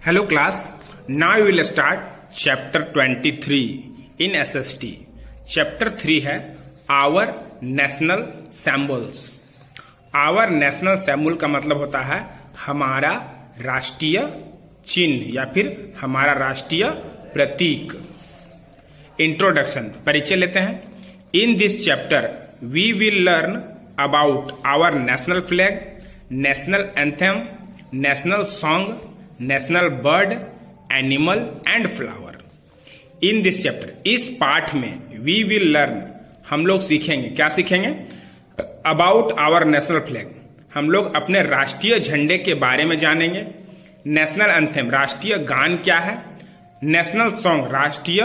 Hello class, now we will start chapter 23 in SST. Chapter 3 है Our National Symbols. Our National Symbol का मतलब होता है हमारा राष्ट्रीय चिन्ह या फिर हमारा राष्ट्रीय प्रतीक. इंट्रोडक्शन, परिचय लेते हैं. In this chapter we will learn about our national flag, national anthem, national song, national bird, animal and flower. In this chapter, इस पाठ में वी विल लर्न, हम लोग सीखेंगे. क्या सीखेंगे? अबाउट आवर नेशनल फ्लैग, हम लोग अपने राष्ट्रीय झंडे के बारे में जानेंगे. नेशनल एंथम, राष्ट्रीय गान क्या है. नेशनल सॉन्ग, राष्ट्रीय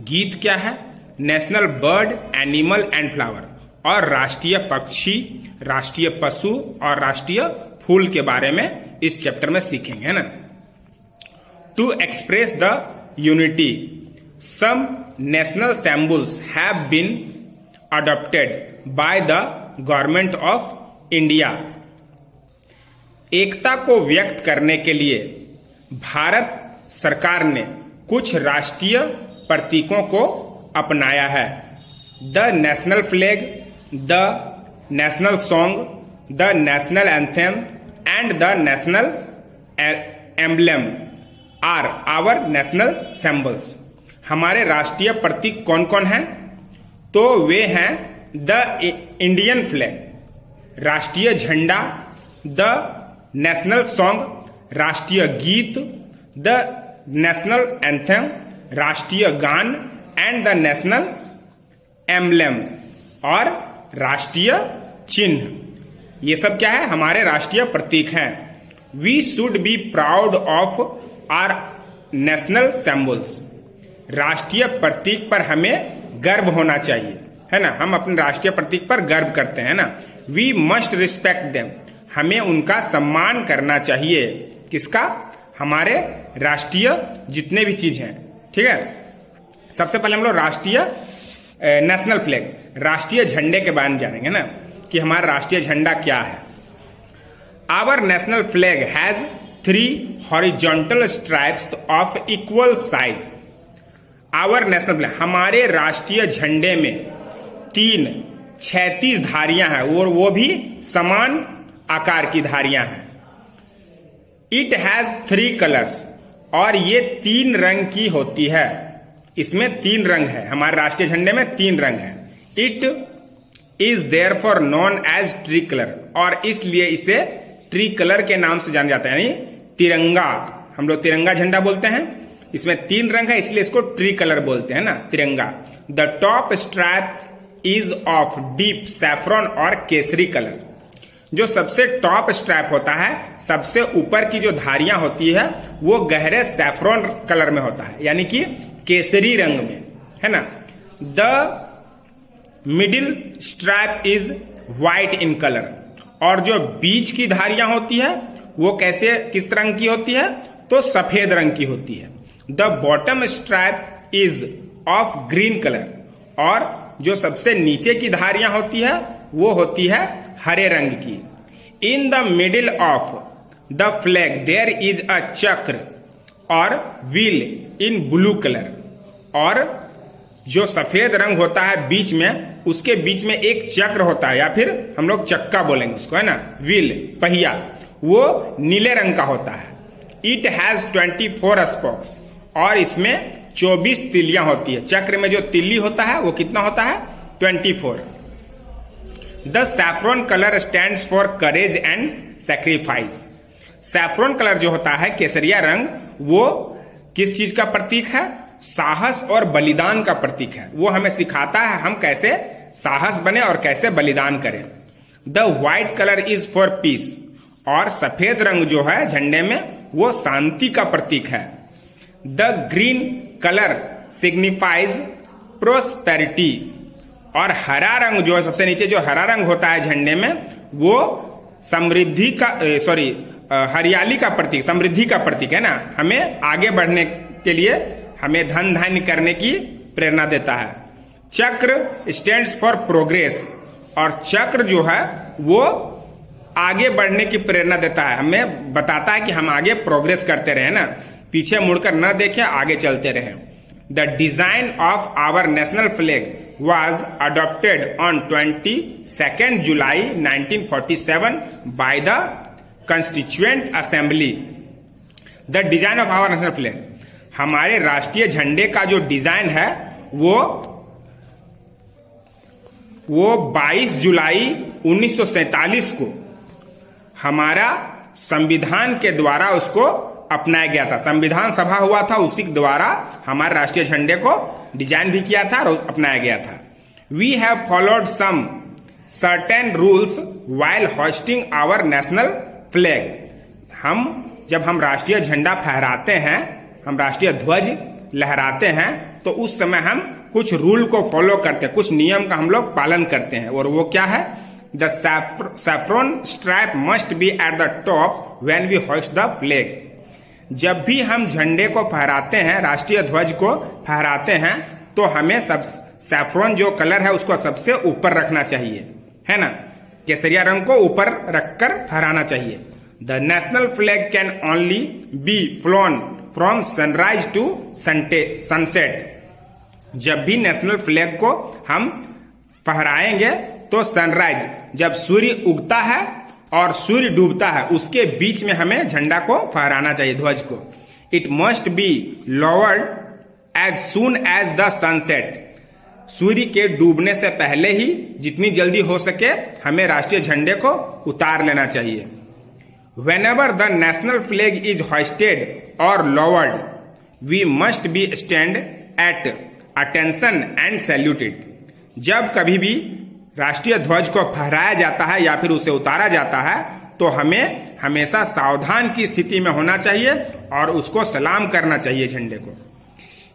गीत क्या है. National bird, animal and flower, और राष्ट्रीय पक्षी, राष्ट्रीय पशु और राष्ट्रीय फूल के बारे में इस चैप्टर में सीखेंगे, है ना. To express the unity, some national symbols have been adopted by the government of India. एकता को व्यक्त करने के लिए भारत सरकार ने कुछ राष्ट्रीय प्रतीकों को अपनाया है. The national flag, the national song, the national anthem and the national emblem are our national symbols. हमारे राष्ट्रीय प्रतीक कौन कौन हैं? तो वे हैं द इंडियन फ्लैग, राष्ट्रीय झंडा, द नेशनल सॉन्ग, राष्ट्रीय गीत, द नेशनल एंथम, राष्ट्रीय गान, एंड द नेशनल एम्बलम और राष्ट्रीय चिन्ह. ये सब क्या है? हमारे राष्ट्रीय प्रतीक हैं. We should be proud of our national symbols. राष्ट्रीय प्रतीक पर हमें गर्व होना चाहिए, है ना. हम अपने राष्ट्रीय प्रतीक पर गर्व करते हैं ना. वी मस्ट रिस्पेक्ट देम, हमें उनका सम्मान करना चाहिए. किसका? हमारे राष्ट्रीय जितने भी चीज हैं, ठीक है. सबसे पहले हम लोग राष्ट्रीय नेशनल फ्लैग, राष्ट्रीय झंडे के बारे में जानेंगे ना, कि हमारा राष्ट्रीय झंडा क्या है. Our national flag has 3 horizontal stripes of equal size. Our national flag, हमारे राष्ट्रीय झंडे में 3 क्षैतिज धारियां हैं और वो भी समान आकार की धारियां हैं. इट हैज 3 कलर्स, और ये 3 रंग की होती है. इसमें 3 रंग है. हमारे राष्ट्रीय झंडे में 3 रंग है. It is therefore known as tricolour, और इसलिए इसे ट्री कलर के नाम से जाना जाता है, यानी तिरंगा. हम लोग तिरंगा झंडा बोलते हैं. इसमें 3 रंग है, इसलिए इसको ट्री कलर बोलते हैं ना, तिरंगा. The top strap is of deep saffron और केसरी कलर. जो सबसे टॉप स्ट्रैप होता है, सबसे ऊपर की जो धारियां होती है, वो गहरे सैफरॉन कलर में होता है, यानी कि केसरी रंग में, है ना. The middle strap is white in colour, और जो बीच की धारियां होती है वो किस रंग की होती है? तो सफेद रंग की होती है. The bottom strap is of green colour, और जो सबसे नीचे की धारियां होती है वो होती है हरे रंग की. In the middle of the flag there is a chakra और व्हील इन ब्लू कलर, और जो सफेद रंग होता है बीच में, उसके बीच में एक चक्र होता है, या फिर हम लोग चक्का बोलेंगे उसको, है ना, व्हील, पहिया, वो नीले रंग का होता है. इट हैज 24 स्पोक्स, और इसमें 24 तिल्लियां होती है. चक्र में जो तिल्ली होता है वो कितना होता है? 24. The saffron colour stands for courage and sacrifice. Saffron colour जो होता है, केसरिया रंग, वो किस चीज का प्रतीक है? साहस और बलिदान का प्रतीक है. वो हमें सिखाता है हम कैसे साहस बने और कैसे बलिदान करें. The white colour is for piece, और सफेद रंग जो है झंडे में वो शांति का प्रतीक है. The green colour signifies prosperity, और हरा रंग जो है, सबसे नीचे जो हरा रंग होता है झंडे में, वो समृद्धि का हरियाली का प्रतीक, समृद्धि का प्रतीक है ना. हमें आगे बढ़ने के लिए, हमें धन धान्य करने की प्रेरणा देता है. चक्र स्टैंड्स फॉर प्रोग्रेस, और चक्र जो है वो आगे बढ़ने की प्रेरणा देता है, हमें बताता है कि हम आगे प्रोग्रेस करते रहे ना, पीछे मुड़कर न देखें, आगे चलते रहें। The design of our national flag was adopted on 22nd July 1947 by the Constituent Assembly. The design of our national flag, हमारे राष्ट्रीय झंडे का जो डिजाइन है वो 22 जुलाई 1947 को हमारा संविधान के द्वारा उसको अपनाया गया था। संविधान सभा हुआ था, उसी के द्वारा हमारे राष्ट्रीय झंडे को डिजाइन भी किया था और अपनाया गया था। We have followed some certain rules while hoisting our national flag. जब हम राष्ट्रीय झंडा फहराते हैं, हम राष्ट्रीय ध्वज लहराते हैं, तो उस समय हम कुछ रूल को फॉलो करते हैं, कुछ नियम का हम लोग पालन करते हैं। और वो क्या है? The saffron stripe must be at the top when we hoist the flag. जब भी हम झंडे को फहराते हैं, राष्ट्रीय ध्वज को फहराते हैं, तो हमें सब सैफ्रॉन जो कलर है उसको सबसे ऊपर रखना चाहिए, है ना, केसरिया रंग को ऊपर रखकर फहराना चाहिए। The national flag can only be flown from sunrise to sunset. जब भी नेशनल फ्लैग को हम फहराएंगे तो सनराइज, जब सूर्य उगता है और सूर्य डूबता है, उसके बीच में हमें झंडा को फहराना चाहिए, ध्वज को। It must be lowered as soon as the sunset. सूर्य के डूबने से पहले ही, जितनी जल्दी हो सके, हमें राष्ट्रीय झंडे को उतार लेना चाहिए। Whenever the national flag is hoisted और lowered we must be stand at attention and saluted. जब कभी भी राष्ट्रीय ध्वज को फहराया जाता है या फिर उसे उतारा जाता है, तो हमें हमेशा सावधान की स्थिति में होना चाहिए और उसको सलाम करना चाहिए झंडे को।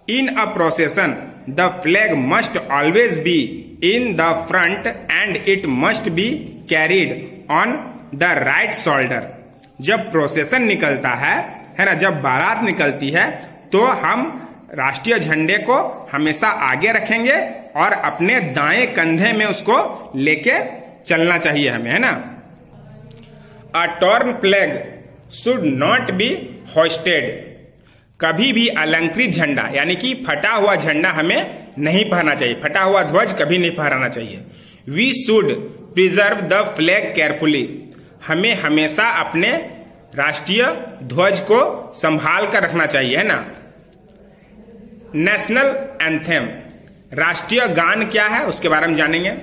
In a procession the flag must always be in the front and it must be carried on the right shoulder. जब प्रोसेशन निकलता है ना, जब बारात निकलती है, तो हम राष्ट्रीय झंडे को हमेशा आगे रखेंगे और अपने दाएं कंधे में उसको लेके चलना चाहिए हमें, है ना। A torn flag should not be hoisted. कभी भी अलंकृत झंडा यानी कि फटा हुआ झंडा हमें नहीं फहराना चाहिए, फटा हुआ ध्वज कभी नहीं फहराना चाहिए। We should preserve the flag carefully. हमें हमेशा अपने राष्ट्रीय ध्वज को संभाल कर रखना चाहिए, है ना। नेशनल एंथेम, राष्ट्रीय गान क्या है उसके बारे में जानेंगे।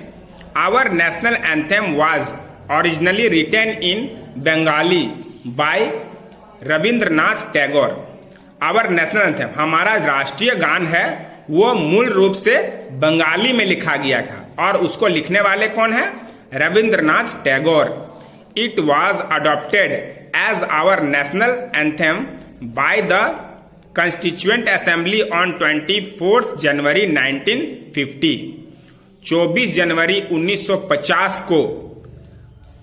Our national anthem was originally written in Bengali by Rabindranath Tagore. Our national anthem, हमारा राष्ट्रीय गान है, वो मूल रूप से बंगाली में लिखा गया था और उसको लिखने वाले कौन है? Rabindranath Tagore. It was adopted as our national anthem by the Constituent Assembly on 24 जनवरी 1950। 24 जनवरी 1950 को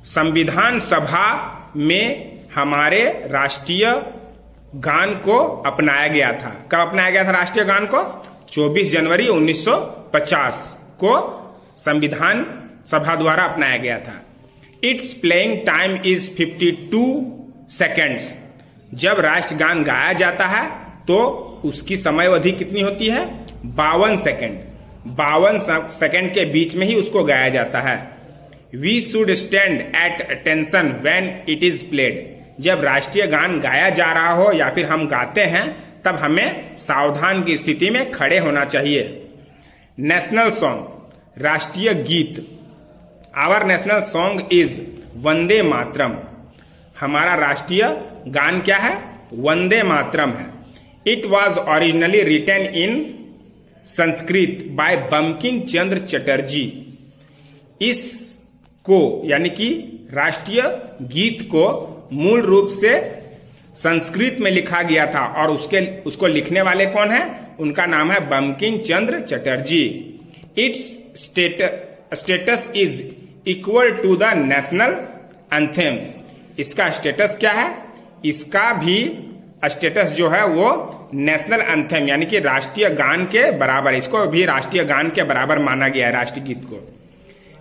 संविधान सभा में हमारे राष्ट्रीय गान को अपनाया गया था। कब अपनाया गया था राष्ट्रीय गान को? 24 जनवरी 1950 को संविधान सभा द्वारा अपनाया गया था। It's playing time is 52 seconds. जब राष्ट्रगान गाया जाता है तो उसकी समय अवधि कितनी होती है? 52 सेकेंड। 52 सेकेंड के बीच में ही उसको गाया जाता है। We should stand at attention when it is played. जब राष्ट्रीय गान गाया जा रहा हो या फिर हम गाते हैं, तब हमें सावधान की स्थिति में खड़े होना चाहिए। नेशनल सॉन्ग, राष्ट्रीय गीत। Our national song is Vande Mataram. हमारा राष्ट्रीय गान क्या है? वंदे मातरम है। It was originally written in Sanskrit by Bankim Chandra Chatterjee. इसको यानी कि राष्ट्रीय गीत को मूल रूप से संस्कृत में लिखा गया था और उसको लिखने वाले कौन है? उनका नाम है Bankim Chandra Chatterjee. Its status is equal to the national anthem. इसका स्टेटस क्या है? इसका भी स्टेटस जो है वो नेशनल एंथेम यानी कि राष्ट्रीय गान के बराबर, इसको भी राष्ट्रीय गान के बराबर माना गया है, राष्ट्रीय गीत को।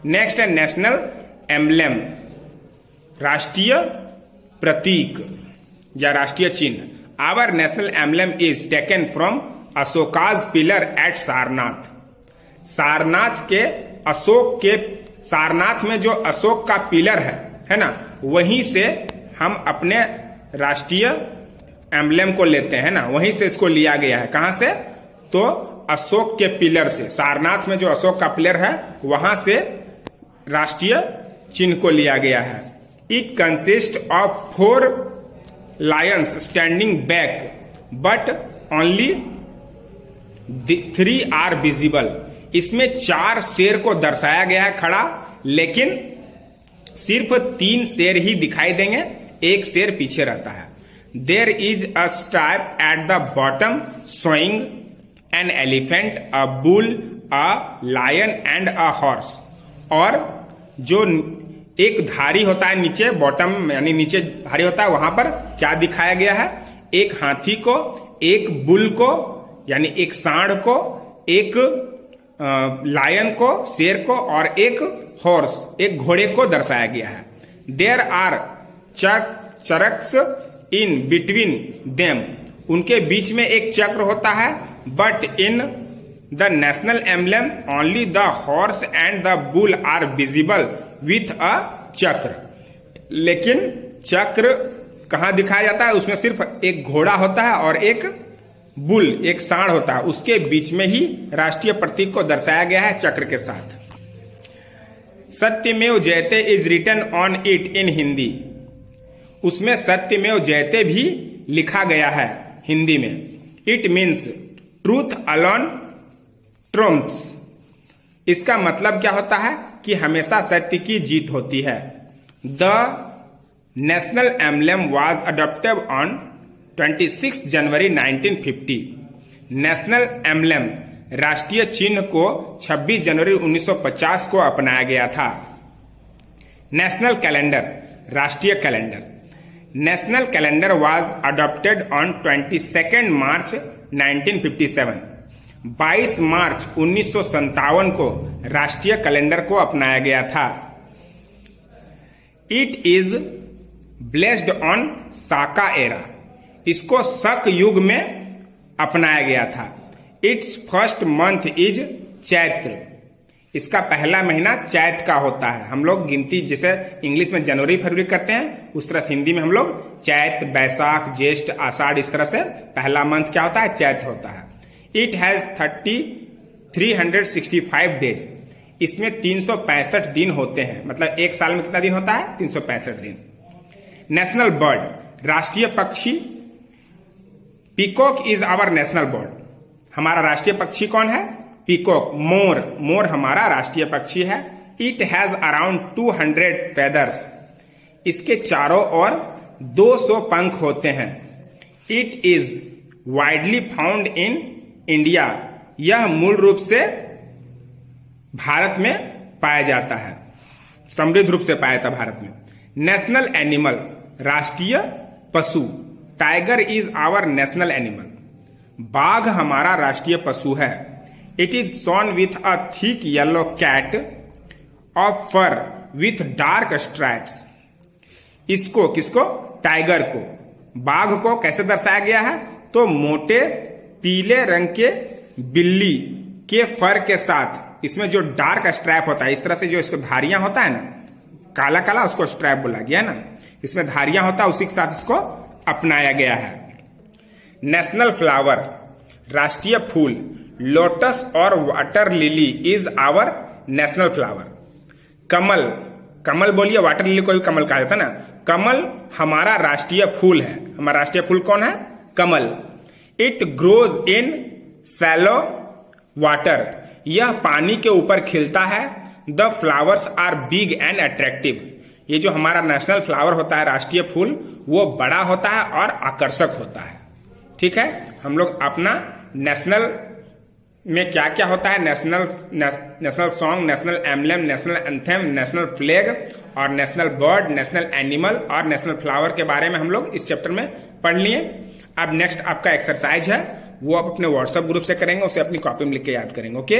नेक्स्ट है नेशनल एम्बलेम। राष्ट्रीय प्रतीक या राष्ट्रीय चिन्ह। Our national emblem is taken from Ashoka's pillar at Sarnath. Sarnath के सारनाथ में जो अशोक का पिलर है ना, वहीं से हम अपने राष्ट्रीय एम्बलम को लेते हैं ना, वहीं से इसको लिया गया है। कहां से? तो अशोक के पिलर से, सारनाथ में जो अशोक का पिलर है वहां से राष्ट्रीय चिन्ह को लिया गया है। It consist of 4 lions standing back but only 3 are visible. इसमें 4 शेर को दर्शाया गया है खड़ा, लेकिन सिर्फ 3 शेर ही दिखाई देंगे, 1 शेर पीछे रहता है। There is a stripe at the bottom showing an elephant, a bull, a lion and a horse. और जो एक धारी होता है नीचे, बॉटम यानी नीचे धारी होता है, वहां पर क्या दिखाया गया है? एक हाथी को, एक बुल को यानी एक सांड को, एक लायन को, शेर को, और एक हॉर्स, एक घोड़े को दर्शाया गया है। There are chakras in between them. उनके बीच में एक चक्र होता है। But in the national emblem only the horse and the bull are visible with a chakra. लेकिन चक्र कहां दिखाया जाता है? उसमें सिर्फ एक घोड़ा होता है और एक बुल, एक सांड होता है। उसके बीच में ही राष्ट्रीय प्रतीक को दर्शाया गया है चक्र के साथ। Satyamev Jayate is written on it in Hindi. उसमें सत्यमेव जयते भी लिखा गया है हिंदी में। It means truth alone triumphs. इसका मतलब क्या होता है? कि हमेशा सत्य की जीत होती है। The national emblem was adopted on 26 January 1950। National emblem राष्ट्रीय चिन्ह को 26 जनवरी 1950 को अपनाया गया था। नेशनल कैलेंडर, राष्ट्रीय calendar. National calendar was adopted on 22 मार्च 1957। 22 मार्च 1957 को राष्ट्रीय कैलेंडर को अपनाया गया था। It is blessed on Saka era. इसको शक युग में अपनाया गया था। It's first month is Chaitra. इसका पहला महीना चैत का होता है। हम लोग गिनती जैसे इंग्लिश में जनवरी फरवरी करते हैं, उस तरह से हिंदी में हम लोग चैत, बैसाख, ज्येष्ठ, आषाढ़, इस तरह से पहला मंथ क्या होता है? चैत होता है। It has 365 days. इसमें 365 दिन होते हैं। मतलब एक साल में कितना दिन होता है? 365 दिन। नेशनल बर्ड, राष्ट्रीय पक्षी। Peacock is our national bird. हमारा राष्ट्रीय पक्षी कौन है? पीकॉक, मोर। मोर हमारा राष्ट्रीय पक्षी है। It has around 200 feathers. इसके चारों ओर 200 पंख होते हैं। It is widely found in India. यह मूल रूप से भारत में पाया जाता है, समृद्ध रूप से पाया जाता है भारत में। नेशनल एनिमल, राष्ट्रीय पशु। Tiger is our national animal. बाघ हमारा राष्ट्रीय पशु है। It is shown with a thick yellow coat of fur with dark stripes. इसको, किसको? टाइगर को, बाघ को कैसे दर्शाया गया है? तो मोटे पीले रंग के बिल्ली के फर के साथ, इसमें जो डार्क स्ट्रैप होता है, इस तरह से जो इसको धारियां होता है ना, काला काला, उसको स्ट्रैप बोला गया ना, इसमें धारियां होता है, उसी के साथ इसको अपनाया गया है। नेशनल फ्लावर, राष्ट्रीय फूल। लोटस और water lily is our national flower. कमल, कमल बोलिए, वाटर लिली को भी कमल कहा जाता है ना। कमल हमारा राष्ट्रीय फूल है। हमारा राष्ट्रीय फूल कौन है? कमल। It grows in shallow water. यह पानी के ऊपर खिलता है। The flowers are big and attractive. ये जो हमारा नेशनल फ्लावर होता है, राष्ट्रीय फूल, वो बड़ा होता है और आकर्षक होता है। ठीक है, हम लोग अपना नेशनल में क्या क्या होता है, national song, national emblem, national anthem, national flag और नेशनल बर्ड, नेशनल एनिमल और नेशनल फ्लावर के बारे में हम लोग इस चैप्टर में पढ़ लिए। अब नेक्स्ट आपका एक्सरसाइज है, वो आप अपने व्हाट्सएप ग्रुप से करेंगे, उसे अपनी कॉपी में लिख के याद करेंगे। ओके।